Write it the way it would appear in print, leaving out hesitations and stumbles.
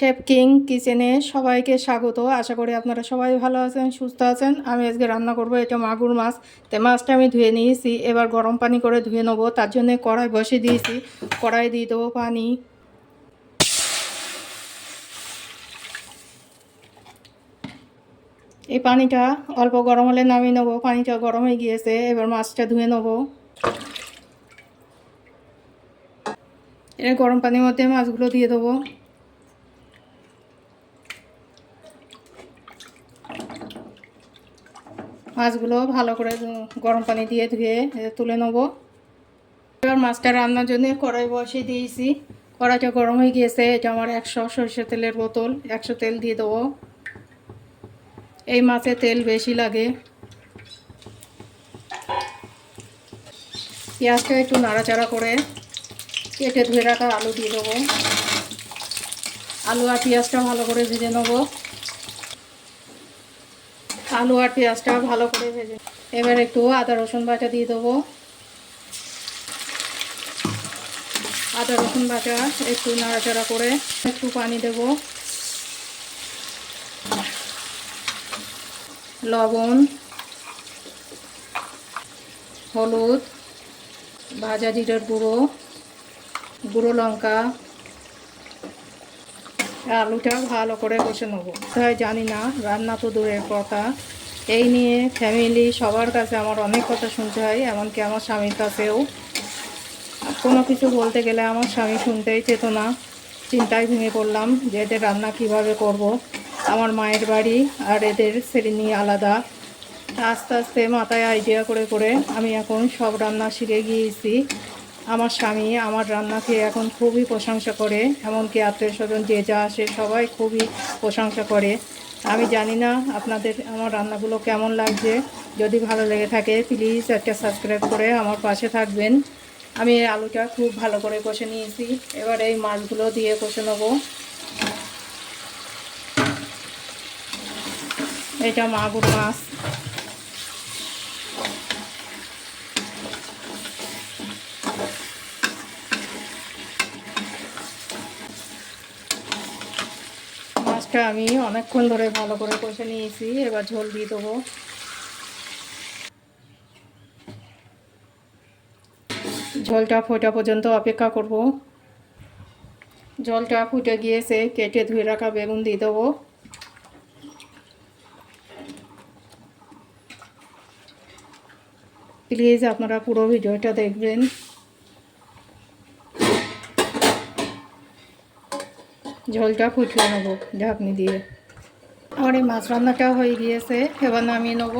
Chef king কিচেনে সবাইকে স্বাগত। আশা করি আপনারা সবাই ভালো আছেন, সুস্থ আছেন। আমি আজকে রান্না করব এটা মাগুর মাছ। তো মাছটা আমি ধুয়ে নিয়েছি, এবার গরম পানি করে ধুয়ে নেবো। তার জন্য কড়াই বসিয়ে দিয়েছি। কড়াই দিয়ে দেবো পানি। এই পানিটা অল্প গরম হলে নামিয়ে নেবো। পানিটা গরম হয়ে গিয়েছে, এবার মাছটা ধুয়ে নেবো। এর গরম পানির মধ্যে মাছগুলো দিয়ে দেবো। মাছগুলো ভালো করে গরম পানি দিয়ে ধুয়ে তুলে নেব। এবার মাছটা রান্নার জন্য কড়াই বসিয়ে দিয়েছি। কড়াইটা গরম হয়ে গিয়েছে। এটা আমার 100 সরষের তেলের বোতল। 100 তেল দিয়ে দেবো। এই মাছে তেল বেশি লাগে। পেঁয়াজটা একটু নাড়াচাড়া করে কেটে ধুয়ে রাখা আলু দিয়ে দেবো। আলু আর পেঁয়াজটা ভালো করে ভেজে নেব। আলু আর পেঁয়াজটা ভালো করে ভেজে এবার একটু আদা রসুন বাটা দিয়ে দেবো। আদা রসুন বাটা একটু নাড়াচাড়া করে একটু পানি দেব। লবণ, হলুদ, ভাজা জিরের গুঁড়ো, গুঁড়ো লঙ্কা, আলুটা ভালো করে কষে নেব। তাই জানি না, রান্না তো দূরের কথা, এই নিয়ে ফ্যামিলি সবার কাছে আমার অনেক কথা শুনতে হয়, এমনকি আমার স্বামীর কাছেও। কোনো কিছু বলতে গেলে আমার স্বামী শুনতেই চেত না। চিন্তায় ভেঙে পড়লাম যে এদের রান্না কিভাবে করব। আমার মায়ের বাড়ি আর এদের শ্রেণী আলাদা। আস্তে আস্তে মাথায় আইডিয়া করে করে আমি এখন সব রান্না শিখে গিয়েছি। আমার স্বামী আমার রান্না খেয়ে এখন খুবই প্রশংসা করে, এমনকি আত্মীয় স্বজন যে যা আসে সবাই খুবই প্রশংসা করে। আমি জানি না আপনাদের আমার রান্নাগুলো কেমন লাগছে। যদি ভালো লেগে থাকে প্লিজ একটা সাবস্ক্রাইব করে আমার পাশে থাকবেন। আমি এই আলুটা খুব ভালো করে কষে নিয়েছি। এবার এই মাছগুলো দিয়ে কষে নেব। এটা মাগুর মাছ। মাছটা আমি অনেকক্ষণ ধরে ভালো করে কষে নিয়েছি। এবার ঝোল দিয়ে দেবো। ঝোলটা ফোটা পর্যন্ত অপেক্ষা করব। ঝোলটা ফুটে গিয়েছে, কেটে ধুয়ে রাখা বেগুন দিয়ে দেবো। প্লিজ আপনারা পুরো ভিডিওটা দেখবেন। ঝোলটা ফুটিয়ে নেব ঢাকনি দিয়ে। আমার এই মাছ রান্নাটা হয়ে গিয়েছে, এবার নামিয়ে নেব।